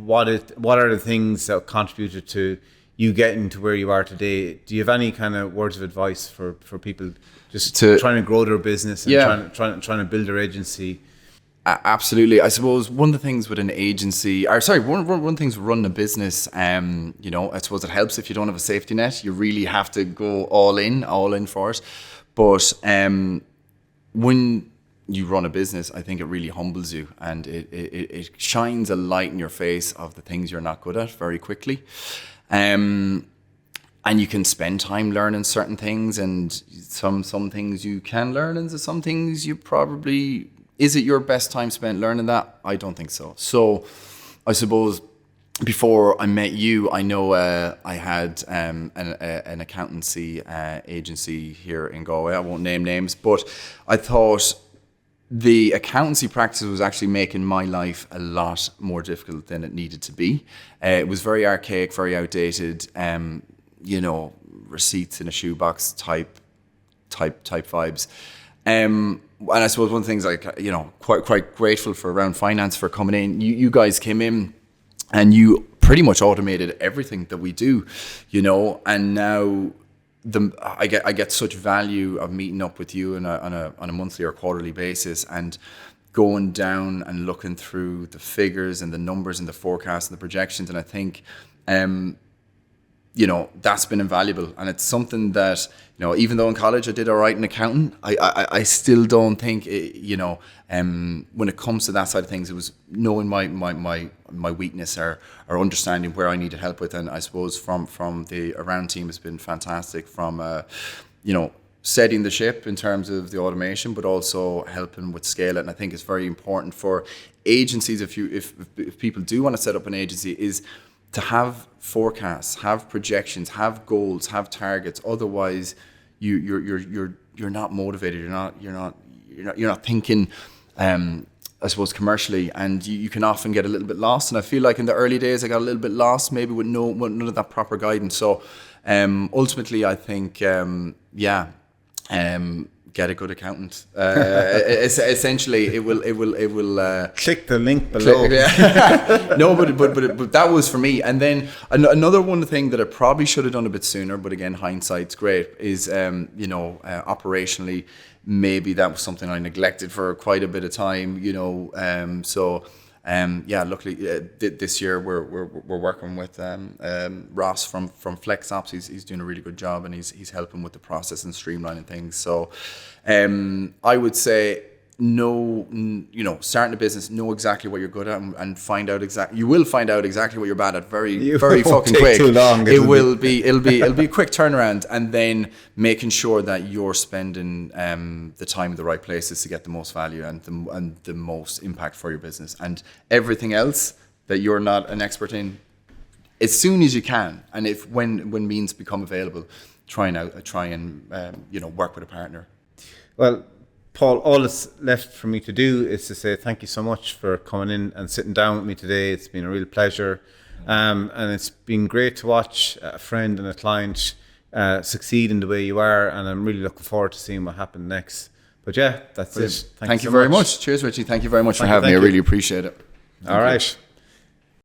what are the things that contributed to you getting to where you are today? Do you have any kind of words of advice for people just trying to grow their business and trying to build their agency? Absolutely. I suppose one of the things with an agency, one of the things with running a business, I suppose it helps if you don't have a safety net. You really have to go all in for it. But when you run a business, I think it really humbles you, and it shines a light in your face of the things you're not good at very quickly. And you can spend time learning certain things, and some things you can learn, and some things you probably, is it your best time spent learning that? I don't think so. So I suppose before I met you, I know I had an accountancy agency here in Galway. I won't name names, but I thought the accountancy practice was actually making my life a lot more difficult than it needed to be. It was very archaic, very outdated, receipts in a shoebox type vibes. And I suppose one of the things, quite grateful for Around Finance for coming in. You guys came in and you pretty much automated everything that we do, and now I get such value of meeting up with you on a monthly or quarterly basis and going down and looking through the figures and the numbers and the forecasts and the projections. And I think, that's been invaluable. And it's something that, even though in college I did all right in accounting, I still don't think, when it comes to that side of things, it was knowing my weakness or understanding where I needed help with. And I suppose from the Around team has been fantastic from, setting the ship in terms of the automation, but also helping with scale. And I think it's very important for agencies, if people do want to set up an agency, is to have forecasts, have projections, have goals, have targets. Otherwise, you're not motivated. You're not thinking, I suppose, commercially, and you can often get a little bit lost. And I feel like in the early days, I got a little bit lost, maybe with none of that proper guidance. So ultimately, I think, get a good accountant. Essentially, it will. Click the link below. No, but that was for me. And then another one thing that I probably should have done a bit sooner, but again, hindsight's great, is operationally, maybe that was something I neglected for quite a bit of time. Luckily this year we're working with Ross from FlexOps. He's doing a really good job, and he's helping with the process and streamlining things. So I would say starting a business, know exactly what you're good at, and you will find out exactly what you're bad at very fucking quick. Too long. It'll be a quick turnaround, and then making sure that you're spending the time in the right places to get the most value and the most impact for your business, and everything else that you're not an expert in, as soon as you can, and when means become available, try and work with a partner. Well, Paul, all that's left for me to do is to say thank you so much for coming in and sitting down with me today. It's been a real pleasure. And it's been great to watch a friend and a client succeed in the way you are. And I'm really looking forward to seeing what happens next. But yeah, that's it. Thank you very much. Cheers, Richie. Thank you very much for having me. I really appreciate it. All right.